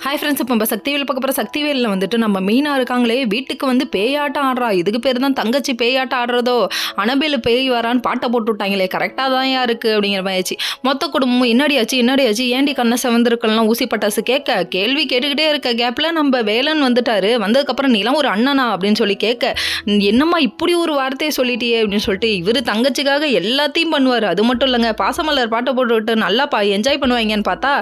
Hi friends, இப்போ நம்ம சக்திவேல் பார்க்க போகிற சக்திவேலில் வந்துட்டு நம்ம மீனா இருக்காங்களே, வீட்டுக்கு வந்து பேயாட்டம் ஆடுறா. இதுக்கு பேர் தான் தங்கச்சி பேயாட்டம் ஆடுறதோ. அனபேலு பேய் வரான்னு பாட்டை போட்டு விட்டாங்களே, கரெக்டாக தான் இருக்குது அப்படிங்கிற மாதிரி ஆச்சு. மொத்த குடும்பமும் என்னடியாச்சு ஏண்டி கண்ணை செவந்திருக்கலாம் ஊசி பட்டாசு கேட்க கேள்வி கேட்டுக்கிட்டே இருக்க கேப்பில் நம்ம வேலன் வந்துட்டாரு. வந்ததுக்கப்புறம் நீலாம் ஒரு அண்ணனா அப்படின்னு சொல்லி கேட்க, என்னம்மா இப்படி ஒரு வார்த்தையை சொல்லிட்டியே அப்படின்னு சொல்லிட்டு இவர் தங்கச்சிக்காக எல்லாத்தையும் பண்ணுவார். அது மட்டும் இல்லைங்க, பாசமலர் பாட்டை போட்டு விட்டு நல்லா என்ஜாய் பண்ணுவாங்கன்னு பார்த்தா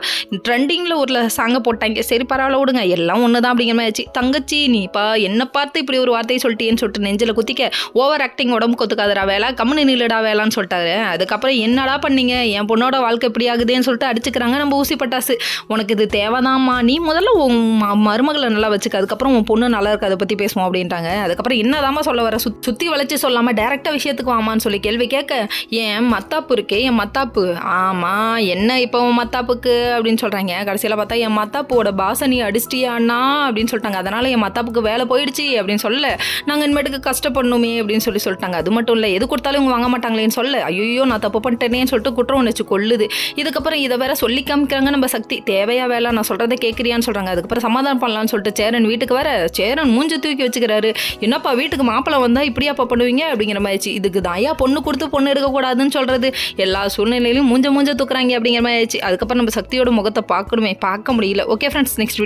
ட்ரெண்டிங்கில் ஒரு சாங்கை போட்டாங்க. சரி பரவாயில்ல விடுங்க, எல்லாம் ஒன்று தான் அப்படிங்கிற மாதிரி ஆச்சு. தங்கச்சி நீப்பா என்ன பார்த்து இப்படி ஒரு வார்த்தையை சொல்லிட்டேன்னு சொல்லிட்டு நெஞ்சில் குத்திக்க, ஓவர் ஆக்டிங் உடம்பு கொத்துக்காதரா வேலை, கம்முனு நில்லுடா வேலான்னு சொல்லிட்டாரு. அதுக்கப்புறம் என்னடா பண்ணீங்க, என் பொண்ணோட வாழ்க்கை இப்படி ஆகுதுன்னு சொல்லிட்டு அடிச்சுக்கிறாங்க நம்ம ஊசி பட்டாசு. உனக்கு இது தேவைதாம்மா, நீ முதல்ல உன் மருமகளை நல்லா வச்சுக்க, அதுக்கப்புறம் உன் பொண்ணு நல்லா இருக்கு, அதை பற்றி பேசுவோம் அப்படின்ட்டாங்க. அதுக்கப்புறம் என்னதாம்மா சொல்ல வர, சுற்றி வளைச்சு சொல்லாமல் டேரெக்டாக விஷயத்துக்கு வாமான்னு சொல்லி கேள்வி கேட்க, என் மத்தாப்பு இருக்கே என் மத்தாப்பு, ஆமாம் என்ன இப்போ மத்தாப்புக்கு அப்படின்னு சொல்கிறாங்க. கடைசியில் பார்த்தா என் மத்தாப்போட பாசனி அடிச்சிட்டியா அண்ணா அப்படின்னு சொல்லிட்டாங்க. அதனால் என் மத்தாப்புக்கு வேலை போயிடுச்சு அப்படின்னு சொல்ல, நாங்கள் இனிமேட்டுக்கு கஷ்டப்படணுமே அப்படின்னு சொல்லிட்டாங்க. அது மட்டும் இல்லை, எது கொடுத்தாலும் இவங்க வாங்க மாட்டாங்களேன்னு சொல்ல, ஐயோ நான் தப்பு பண்ணிட்டேனேன்னு சொல்லிட்டு குற்றம் உணர்ச்சி கொள்ளுது. இதுக்கப்புறம் இதை வேற சொல்லி காமிக்கிறாங்க நம்ம சக்தி. தேவையா வேலை, நான் சொல்கிறத கேட்குறியான்னு சொல்கிறாங்க. அதுக்கப்புறம் சமாதானம் பண்ணலான்னு சொல்லிட்டு சேரன் வீட்டுக்கு வர, சேரன் மூஞ்சி தூக்கி வச்சுக்கிறாரு. என்னப்பா வீட்டுக்கு மாப்பிள்ளை வந்தால் இப்படியாப்பா பண்ணுவீங்க அப்படிங்கிற மாதிரி. இதுக்கு தான் ஐயா பொண்ணு கொடுத்து பொண்ணு எடுக்கக்கூடாதுன்னு சொல்கிறது. எல்லா சூழ்நிலையிலும் மூஞ்ச தூக்குறாங்க அப்படிங்கிற மாதிரி ஆயிடுச்சு. அதுக்கப்புறம் நம்ம சக்தியோட முகத்தை பார்க்கணுமே, பார்க்க முடியல. Okay friends, next